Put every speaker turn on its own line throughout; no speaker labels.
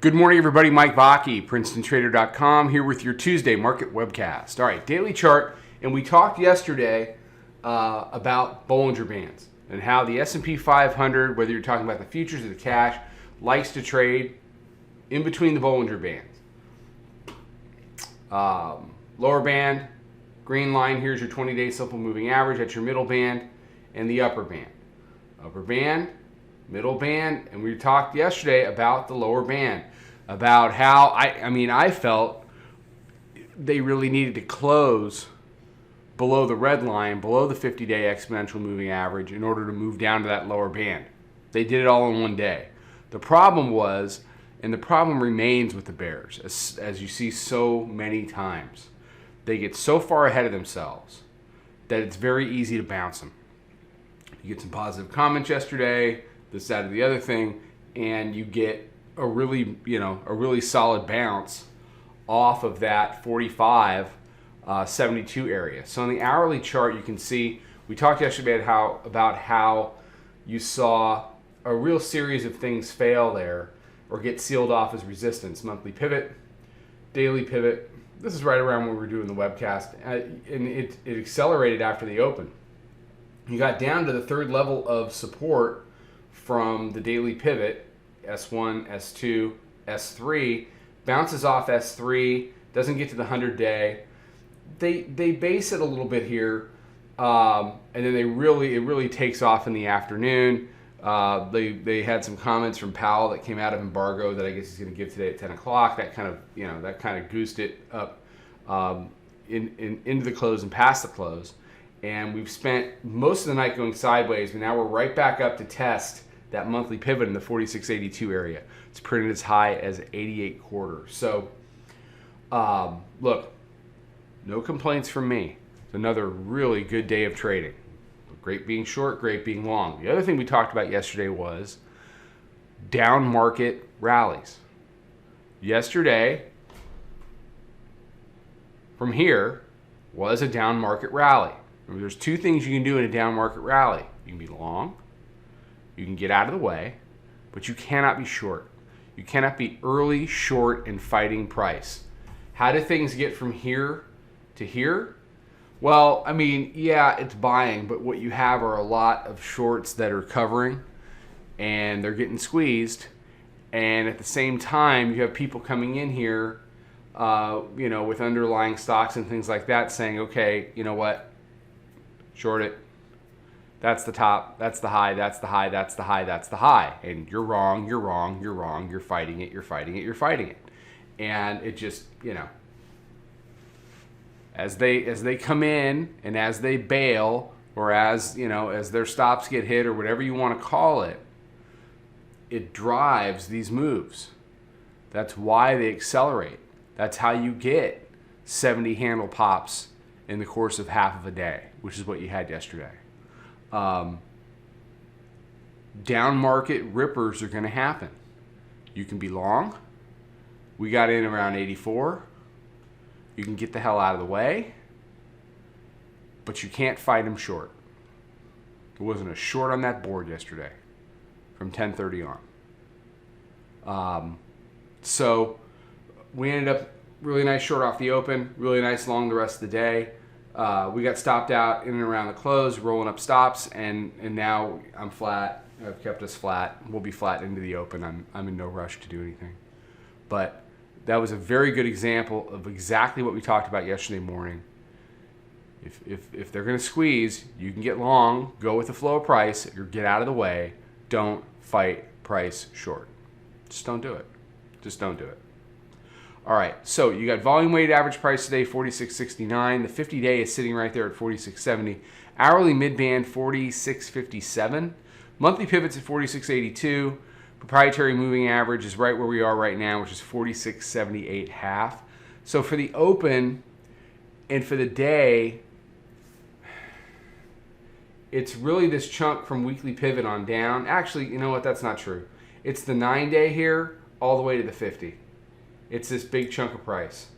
Good morning, everybody. Mike Vacchi, Princetontrader.com, here with your Tuesday market webcast. All right, daily chart, and we talked yesterday about Bollinger Bands and how the S&P 500, whether you're talking about the futures or the cash, likes to trade in between the Bollinger Bands. Lower band, green line, here's your 20-day simple moving average. That's your middle band and the upper band. Upper band, middle band, and we talked yesterday about the lower band, about how I felt they really needed to close below the red line, below the 50-day exponential moving average in order to move down to that lower band. They did it all in one day. The problem was, and the problem remains with the bears, as you see so many times, they get so far ahead of themselves that it's very easy to bounce them. You get some positive comments yesterday, this, that, or the other thing, and you get a really solid bounce off of that 45, 72 area. So on the hourly chart, you can see, we talked yesterday about how you saw a real series of things fail there or get sealed off as resistance. Monthly pivot, daily pivot. This is right around when we were doing the webcast, and it accelerated after the open. You got down to the third level of support from the daily pivot, S1, S2, S3, bounces off S3, doesn't get to the 100-day. They base it a little bit here, and then it really takes off in the afternoon. They had some comments from Powell that came out of embargo that I guess he's going to give today at 10 o'clock. That kind of goosed it up into the close and past the close. And we've spent most of the night going sideways, but now we're right back up to test that monthly pivot in the 46.82 area. It's printed as high as 88.25. So, look, no complaints from me. It's another really good day of trading. Great being short, great being long. The other thing we talked about yesterday was down market rallies. Yesterday, from here, was a down market rally. Remember, there's two things you can do in a down market rally. You can be long, you can get out of the way, but you cannot be short. You cannot be early, short, and fighting price. How do things get from here to here? Well, yeah, it's buying, but what you have are a lot of shorts that are covering, and they're getting squeezed. And at the same time, you have people coming in here, with underlying stocks and things like that saying, okay, you know what? Short it. That's the top. That's the high. That's the high. That's the high. That's the high. And you're wrong. You're wrong. You're wrong. You're fighting it. You're fighting it. You're fighting it. And it just, as they come in and as they bail, or as their stops get hit, or whatever you want to call it, it drives these moves. That's why they accelerate. That's how you get 70 handle pops in the course of half of a day, which is what you had yesterday. Down market rippers are going to happen. You can be long. We got in around 84. You can get the hell out of the way, but you can't fight them short. There wasn't a short on that board yesterday from 10:30 on. So we ended up really nice short off the open, really nice long the rest of the day. We got stopped out in and around the close, rolling up stops, and now I'm flat. I've kept us flat. We'll be flat into the open. I'm in no rush to do anything. But that was a very good example of exactly what we talked about yesterday morning. If they're going to squeeze, you can get long, go with the flow of price, or get out of the way. Don't fight price short. Just don't do it. Just don't do it. All right, so you got volume weighted average price today, 46.69. The 50-day is sitting right there at 46.70. Hourly mid-band, 46.57. Monthly pivots at 46.82. Proprietary moving average is right where we are right now, which is 46.78 half. So for the open and for the day, it's really this chunk from weekly pivot on down. Actually, you know what? That's not true. It's the 9-day here all the way to the 50. It's this big chunk of price.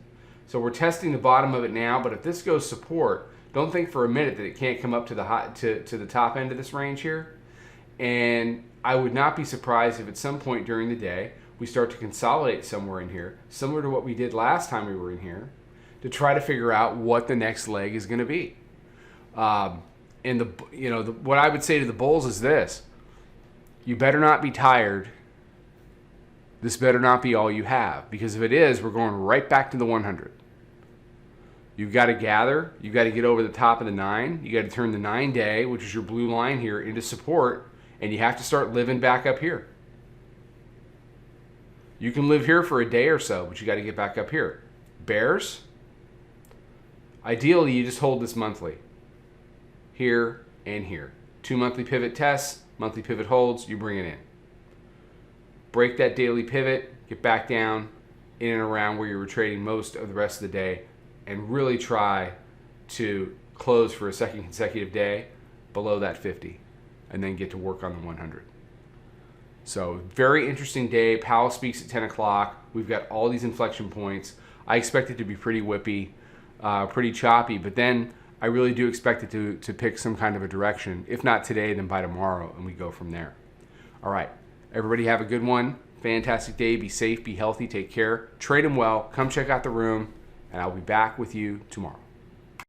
So we're testing the bottom of it now, but if this goes support, don't think for a minute that it can't come up to the to the top end of this range here. And I would not be surprised if at some point during the day we start to consolidate somewhere in here, similar to what we did last time we were in here, to try to figure out what the next leg is going to be. What I would say to the bulls is this: you better not be tired. This better not be all you have, because if it is, we're going right back to the 100. You've got to gather. You've got to get over the top of the 9. You got to turn the 9-day, which is your blue line here, into support, and you have to start living back up here. You can live here for a day or so, but you got to get back up here. Bears, ideally, you just hold this monthly. Here and here. 2 monthly pivot tests, monthly pivot holds, you bring it in. Break that daily pivot, get back down in and around where you were trading most of the rest of the day, and really try to close for a second consecutive day below that 50, and then get to work on the 100. So very interesting day. Powell speaks at 10 o'clock. We've got all these inflection points. I expect it to be pretty whippy, pretty choppy, but then I really do expect it to pick some kind of a direction. If not today, then by tomorrow, and we go from there. All right. Everybody have a good one. Fantastic day. Be safe, be healthy, take care. Trade them well. Come check out the room, and I'll be back with you tomorrow.